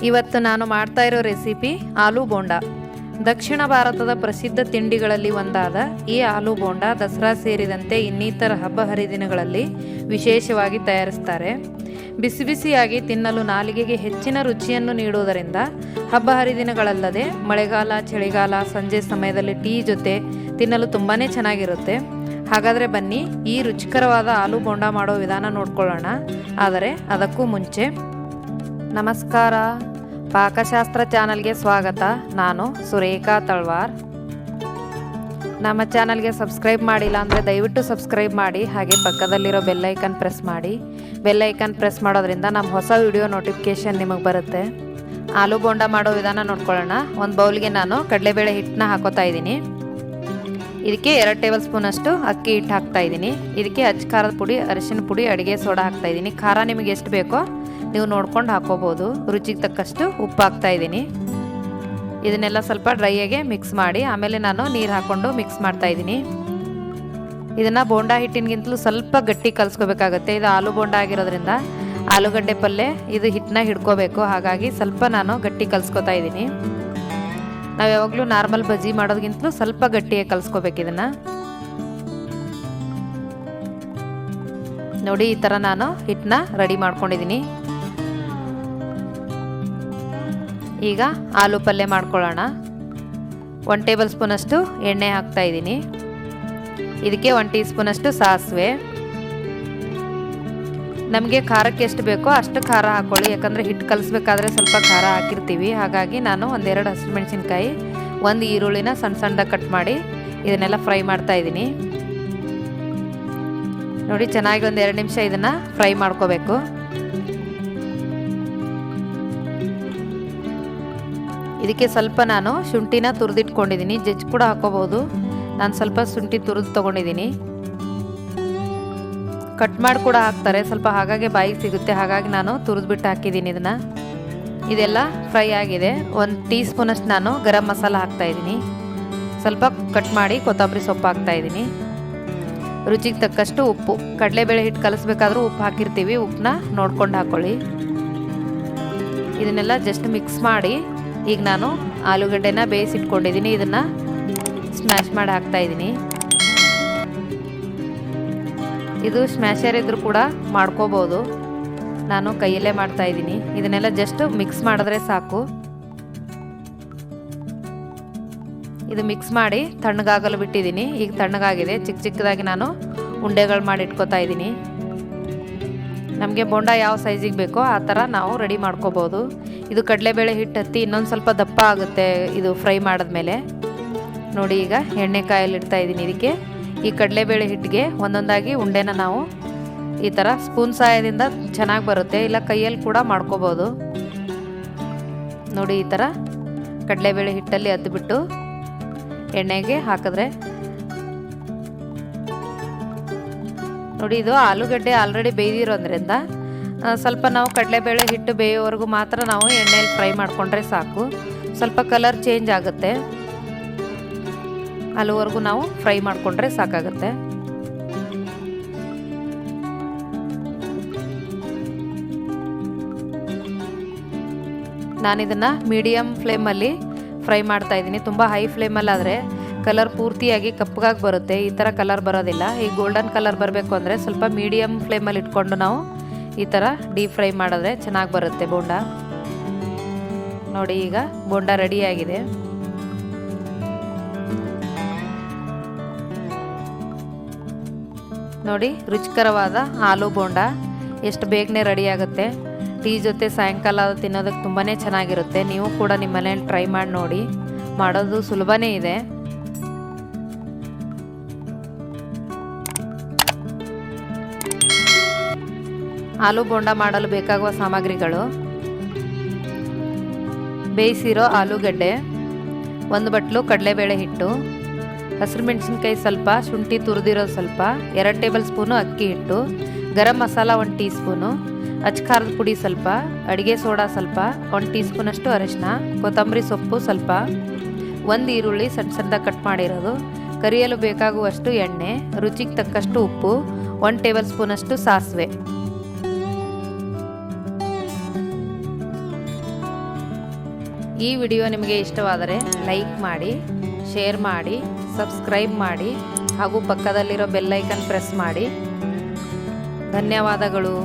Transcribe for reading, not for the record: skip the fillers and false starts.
ಇವತ್ತು ನಾನು ಮಾಡ್ತಾ ಇರೋ ರೆಸಿಪಿ ಆಲೂ ಬೋಂಡ. ದಕ್ಷಿಣ ಭಾರತದ ಪ್ರಸಿದ್ಧ ತಿಂಡಿಗಳಲ್ಲಿ ಒಂದಾದ ಈ ಆಲೂ ಬೋಂಡ ದಸರಾ ಸೇರಿದಂತೆ ಇನ್ನಿತರ ಹಬ್ಬ ಹರಿದಿನಗಳಲ್ಲಿ ವಿಶೇಷವಾಗಿ ತಯಾರಿಸ್ತಾರೆ. ಬಿಸಿ ಬಿಸಿಯಾಗಿ ತಿನ್ನಲು ನಾಲಿಗೆಗೆ ಹೆಚ್ಚಿನ ರುಚಿಯನ್ನು ನೀಡುವುದರಿಂದ ಹಬ್ಬ ಹರಿದಿನಗಳಲ್ಲದೆ ಮಳೆಗಾಲ, ಚಳಿಗಾಲ, ಸಂಜೆ ಸಮಯದಲ್ಲಿ ಟೀ ಜೊತೆ ತಿನ್ನಲು ತುಂಬಾ ಚೆನ್ನಾಗಿರುತ್ತೆ. ಹಾಗಾದರೆ ಬನ್ನಿ ಈ ರುಚಿಕರವಾದ ಆಲೂ ಬೋಂಡ ಮಾಡೋ ವಿಧಾನ ನೋಡ್ಕೊಳ್ಳೋಣ. ಆದರೆ ಅದಕ್ಕೂ ಮುಂಚೆ ನಮಸ್ಕಾರ, ಪಾಕಶಾಸ್ತ್ರ ಚಾನಲ್ಗೆ ಸ್ವಾಗತ. ನಾನು ಸುರೇಖಾ ತಳ್ವಾರ್. ನಮ್ಮ ಚಾನಲ್ಗೆ ಸಬ್ಸ್ಕ್ರೈಬ್ ಮಾಡಿಲ್ಲ ಅಂದರೆ ದಯವಿಟ್ಟು ಸಬ್ಸ್ಕ್ರೈಬ್ ಮಾಡಿ, ಹಾಗೆ ಪಕ್ಕದಲ್ಲಿರೋ ಬೆಲ್ಲೈಕನ್ ಪ್ರೆಸ್ ಮಾಡಿ. ಬೆಲ್ಲೈಕನ್ ಪ್ರೆಸ್ ಮಾಡೋದ್ರಿಂದ ನಮ್ಮ ಹೊಸ ವಿಡಿಯೋ ನೋಟಿಫಿಕೇಷನ್ ನಿಮಗೆ ಬರುತ್ತೆ. ಆಲೂ ಬೋಂಡ ಮಾಡೋ ವಿಧಾನ ನೋಡ್ಕೊಳ್ಳೋಣ. ಒಂದು ಬೌಲ್ಗೆ ನಾನು ಕಡಲೆಬೇಳೆ ಹಿಟ್ಟನ್ನ ಹಾಕೋತಾ ಇದ್ದೀನಿ. ಇದಕ್ಕೆ 2 ಟೇಬಲ್ ಸ್ಪೂನಷ್ಟು ಅಕ್ಕಿ ಹಿಟ್ಟು ಹಾಕ್ತಾ ಇದ್ದೀನಿ. ಇದಕ್ಕೆ ಅಚ್ಚ ಖಾರದ ಪುಡಿ, ಅರಿಶಿನ ಪುಡಿ, ಅಡುಗೆ ಸೋಡಾ ಹಾಕ್ತಾ ಇದ್ದೀನಿ. ಖಾರ ನಿಮಗೆ ಎಷ್ಟು ಬೇಕೋ ನೀವು ನೋಡ್ಕೊಂಡು ಹಾಕೋಬೋದು. ರುಚಿಗೆ ತಕ್ಕಷ್ಟು ಉಪ್ಪು ಹಾಕ್ತಾ ಇದ್ದೀನಿ. ಇದನ್ನೆಲ್ಲ ಸ್ವಲ್ಪ ಡ್ರೈಯಾಗೆ ಮಿಕ್ಸ್ ಮಾಡಿ ಆಮೇಲೆ ನಾನು ನೀರು ಹಾಕ್ಕೊಂಡು ಮಿಕ್ಸ್ ಮಾಡ್ತಾ ಇದ್ದೀನಿ. ಇದನ್ನು ಬೋಂಡಾ ಹಿಟ್ಟಿನಗಿಂತಲೂ ಸ್ವಲ್ಪ ಗಟ್ಟಿ ಕಲಿಸ್ಕೋಬೇಕಾಗತ್ತೆ. ಇದು ಆಲೂ ಬೋಂಡ ಆಗಿರೋದ್ರಿಂದ ಆಲೂಗಡ್ಡೆ ಪಲ್ಯ ಇದು ಹಿಟ್ಟನ್ನ ಹಿಡ್ಕೋಬೇಕು. ಹಾಗಾಗಿ ಸ್ವಲ್ಪ ನಾನು ಗಟ್ಟಿ ಕಲಿಸ್ಕೋತಾ ಇದ್ದೀನಿ. ನಾವು ಯಾವಾಗಲೂ ನಾರ್ಮಲ್ ಬಜ್ಜಿ ಮಾಡೋದಕ್ಕಿಂತಲೂ ಸ್ವಲ್ಪ ಗಟ್ಟಿಯಾಗಿ ಕಲಿಸ್ಕೋಬೇಕು ಇದನ್ನು. ನೋಡಿ, ಈ ಥರ ನಾನು ಹಿಟ್ಟನ್ನ ರೆಡಿ ಮಾಡ್ಕೊಂಡಿದ್ದೀನಿ. ಈಗ ಆಲೂ ಪಲ್ಯ ಮಾಡ್ಕೊಳ್ಳೋಣ. 1 ಟೇಬಲ್ ಸ್ಪೂನಷ್ಟು ಎಣ್ಣೆ ಹಾಕ್ತಾ ಇದ್ದೀನಿ. ಇದಕ್ಕೆ 1 ಟೀ ಸ್ಪೂನಷ್ಟು ಸಾಸಿವೆ. ನಮಗೆ ಖಾರಕ್ಕೆ ಎಷ್ಟು ಬೇಕೋ ಅಷ್ಟು ಖಾರ ಹಾಕ್ಕೊಳ್ಳಿ, ಯಾಕಂದರೆ ಹಿಟ್ಟು ಕಲಿಸ್ಬೇಕಾದ್ರೆ ಸ್ವಲ್ಪ ಖಾರ ಹಾಕಿರ್ತೀವಿ. ಹಾಗಾಗಿ ನಾನು 1-2 ಹಸಿಮೆಣಸಿನ್ಕಾಯಿ, 1 ಈರುಳ್ಳಿನ ಸಣ್ಣ ಸಣ್ಣದಾಗಿ ಕಟ್ ಮಾಡಿ ಇದನ್ನೆಲ್ಲ ಫ್ರೈ ಮಾಡ್ತಾ ಇದ್ದೀನಿ. ನೋಡಿ, ಚೆನ್ನಾಗಿ 1-2 ನಿಮಿಷ ಇದನ್ನು ಫ್ರೈ ಮಾಡ್ಕೋಬೇಕು. ಇದಕ್ಕೆ ಸ್ವಲ್ಪ ನಾನು ಶುಂಠಿನ ತುರಿದಿಟ್ಕೊಂಡಿದ್ದೀನಿ. ಜಜ್ಜಿ ಕೂಡ ಹಾಕೋಬೋದು. ನಾನು ಸ್ವಲ್ಪ ಶುಂಠಿ ತುರಿದು ತೊಗೊಂಡಿದ್ದೀನಿ. ಕಟ್ ಮಾಡಿ ಕೂಡ ಹಾಕ್ತಾರೆ ಸ್ವಲ್ಪ, ಹಾಗಾಗಿ ಬಾಯಿಗೆ ಸಿಗುತ್ತೆ. ಹಾಗಾಗಿ ನಾನು ತುರಿದ್ಬಿಟ್ಟು ಹಾಕಿದ್ದೀನಿ ಇದನ್ನು. ಇದೆಲ್ಲ ಫ್ರೈ ಆಗಿದೆ. 1 ಟೀ ಸ್ಪೂನಷ್ಟು ನಾನು ಗರಂ ಮಸಾಲ ಹಾಕ್ತಾ ಇದ್ದೀನಿ. ಸ್ವಲ್ಪ ಕಟ್ ಮಾಡಿ ಕೊತ್ತಂಬರಿ ಸೊಪ್ಪು ಹಾಕ್ತಾ ಇದ್ದೀನಿ. ರುಚಿಗೆ ತಕ್ಕಷ್ಟು ಉಪ್ಪು. ಕಡಲೆಬೇಳೆ ಹಿಟ್ಟು ಕಲಿಸ್ಬೇಕಾದ್ರೂ ಉಪ್ಪು ಹಾಕಿರ್ತೀವಿ, ಉಪ್ಪನ್ನ ನೋಡ್ಕೊಂಡು ಹಾಕ್ಕೊಳ್ಳಿ. ಇದನ್ನೆಲ್ಲ ಜಸ್ಟ್ ಮಿಕ್ಸ್ ಮಾಡಿ ಈಗ ನಾನು ಆಲೂಗಡ್ಡೆನ ಬೇಯಿಸಿಟ್ಕೊಂಡಿದ್ದೀನಿ. ಇದನ್ನು ಸ್ಮ್ಯಾಶ್ ಮಾಡಿ ಹಾಕ್ತಾ ಇದ್ದೀನಿ. ಇದು ಸ್ಮ್ಯಾಶರ್ ಇದ್ರೂ ಕೂಡ ಮಾಡ್ಕೋಬೋದು. ನಾನು ಕೈಯಲ್ಲೇ ಮಾಡ್ತಾ ಇದ್ದೀನಿ. ಇದನ್ನೆಲ್ಲ ಜಸ್ಟ್ ಮಿಕ್ಸ್ ಮಾಡಿದ್ರೆ ಸಾಕು. ಇದು ಮಿಕ್ಸ್ ಮಾಡಿ ತಣ್ಣಗಾಗಲು ಬಿಟ್ಟಿದ್ದೀನಿ. ಈಗ ತಣ್ಣಗಾಗಿದೆ. ಚಿಕ್ಕ ಚಿಕ್ಕದಾಗಿ ನಾನು ಉಂಡೆಗಳು ಮಾಡಿ ಇಟ್ಕೋತಾ ಇದ್ದೀನಿ. ನಮಗೆ ಬೋಂಡ ಯಾವ ಸೈಜಿಗೆ ಬೇಕೋ ಆ ಥರ ನಾವು ರೆಡಿ ಮಾಡ್ಕೋಬೋದು. ಇದು ಕಡಲೆಬೇಳೆ ಹಿಟ್ಟು ಹತ್ತಿ ಇನ್ನೊಂದು ಸ್ವಲ್ಪ ದಪ್ಪ ಆಗುತ್ತೆ ಇದು ಫ್ರೈ ಮಾಡಿದ್ಮೇಲೆ. ನೋಡಿ, ಈಗ ಎಣ್ಣೆ ಕಾಯಲ್ಲಿ ಇಡ್ತಾ ಇದ್ದೀನಿ. ಇದಕ್ಕೆ ಈ ಕಡಲೆಬೇಳೆ ಹಿಟ್ಟಿಗೆ ಒಂದೊಂದಾಗಿ ಉಂಡೆನ ನಾವು ಈ ಥರ ಸ್ಪೂನ್ ಸಹಾಯದಿಂದ ಚೆನ್ನಾಗಿ ಬರುತ್ತೆ, ಇಲ್ಲ ಕೈಯಲ್ಲಿ ಕೂಡ ಮಾಡ್ಕೋಬೋದು. ನೋಡಿ, ಈ ಥರ ಕಡಲೆಬೇಳೆ ಹಿಟ್ಟಲ್ಲಿ ಅದ್ಬಿಟ್ಟು ಎಣ್ಣೆಗೆ ಹಾಕಿದ್ರೆ ನೋಡಿ, ಇದು ಆಲೂಗಡ್ಡೆ ಆಲ್ರೆಡಿ ಬೇಯ್ದಿರೋದ್ರಿಂದ ಸ್ವಲ್ಪ ನಾವು ಕಡಲೆಬೇಳೆ ಹಿಟ್ಟು ಬೇಯೋವರೆಗೂ ಮಾತ್ರ ನಾವು ಎಣ್ಣೆಯಲ್ಲಿ ಫ್ರೈ ಮಾಡಿಕೊಂಡ್ರೆ ಸಾಕು. ಸ್ವಲ್ಪ ಕಲರ್ ಚೇಂಜ್ ಆಗುತ್ತೆ. ಅಲ್ಲಿವರೆಗೂ ನಾವು ಫ್ರೈ ಮಾಡಿಕೊಂಡ್ರೆ ಸಾಕಾಗುತ್ತೆ. ನಾನಿದನ್ನು ಮೀಡಿಯಮ್ ಫ್ಲೇಮಲ್ಲಿ ಫ್ರೈ ಮಾಡ್ತಾ ಇದ್ದೀನಿ. ತುಂಬ ಹೈ ಫ್ಲೇಮಲ್ಲಿ ಆದರೆ ಕಲರ್ ಪೂರ್ತಿಯಾಗಿ ಕಪ್ಪಗಾಗಿ ಬರುತ್ತೆ. ಈ ಥರ ಕಲರ್ ಬರೋದಿಲ್ಲ. ಈ ಗೋಲ್ಡನ್ ಕಲರ್ ಬರಬೇಕು ಅಂದರೆ ಸ್ವಲ್ಪ ಮೀಡಿಯಮ್ ಫ್ಲೇಮಲ್ಲಿ ಇಟ್ಕೊಂಡು ನಾವು ಈ ಥರ ಡೀಪ್ ಫ್ರೈ ಮಾಡಿದ್ರೆ ಚೆನ್ನಾಗಿ ಬರುತ್ತೆ ಬೋಂಡ. ನೋಡಿ, ಈಗ ಬೋಂಡ ರೆಡಿಯಾಗಿದೆ. ನೋಡಿ, ರುಚಿಕರವಾದ ಆಲೂ ಬೋಂಡ ಎಷ್ಟು ಬೇಗನೆ ರೆಡಿ ಆಗುತ್ತೆ. ಟೀ ಜೊತೆ ಸಾಯಂಕಾಲ ತಿನ್ನೋದಕ್ಕೆ ತುಂಬಾ ಚೆನ್ನಾಗಿರುತ್ತೆ. ನೀವು ಕೂಡ ನಿಮ್ಮ ಮನೇಲಿ ಟ್ರೈ ಮಾಡಿ ನೋಡಿ. ಮಾಡೋದು ಸುಲಭನೇ ಇದೆ. ಆಲೂ ಬೋಂಡ ಮಾಡಲು ಬೇಕಾಗುವ ಸಾಮಗ್ರಿಗಳು: ಬೇಯಿಸಿರೋ ಆಲೂಗಡ್ಡೆ, 1 ಬಟ್ಲು ಕಡಲೆಬೇಳೆ ಹಿಟ್ಟು, ಹಸಿರು ಮೆಣಸಿನ್ಕಾಯಿ ಸ್ವಲ್ಪ, ಶುಂಠಿ ತುರಿದಿರೋದು ಸ್ವಲ್ಪ, 2 ಟೇಬಲ್ ಸ್ಪೂನು ಅಕ್ಕಿ ಹಿಟ್ಟು, ಗರಂ ಮಸಾಲ 1 ಟೀ ಸ್ಪೂನು, ಅಚ್ಚ ಖಾರದ ಪುಡಿ ಸ್ವಲ್ಪ, ಅಡುಗೆ ಸೋಡಾ ಸ್ವಲ್ಪ, 1 ಟೀ ಸ್ಪೂನಷ್ಟು ಅರಿಶಿನ, ಕೊತ್ತಂಬರಿ ಸೊಪ್ಪು ಸ್ವಲ್ಪ, 1 ಈರುಳ್ಳಿ ಸಣ್ಣ ಸಣ್ಣದಾಗಿ ಕಟ್ ಮಾಡಿರೋದು, ಕರಿಯಲು ಬೇಕಾಗುವಷ್ಟು ಎಣ್ಣೆ, ರುಚಿಗೆ ತಕ್ಕಷ್ಟು ಉಪ್ಪು, 1 ಟೇಬಲ್ ಸ್ಪೂನಷ್ಟು ಸಾಸಿವೆ. ಈ ವಿಡಿಯೋ ನಿಮಗೆ ಇಷ್ಟವಾದರೆ ಲೈಕ್ ಮಾಡಿ, ಶೇರ್ ಮಾಡಿ, ಸಬ್ಸ್ಕ್ರೈಬ್ ಮಾಡಿ ಹಾಗೂ ಪಕ್ಕದಲ್ಲಿರೋ ಬೆಲ್ ಐಕನ್ ಪ್ರೆಸ್ ಮಾಡಿ. ಧನ್ಯವಾದಗಳು.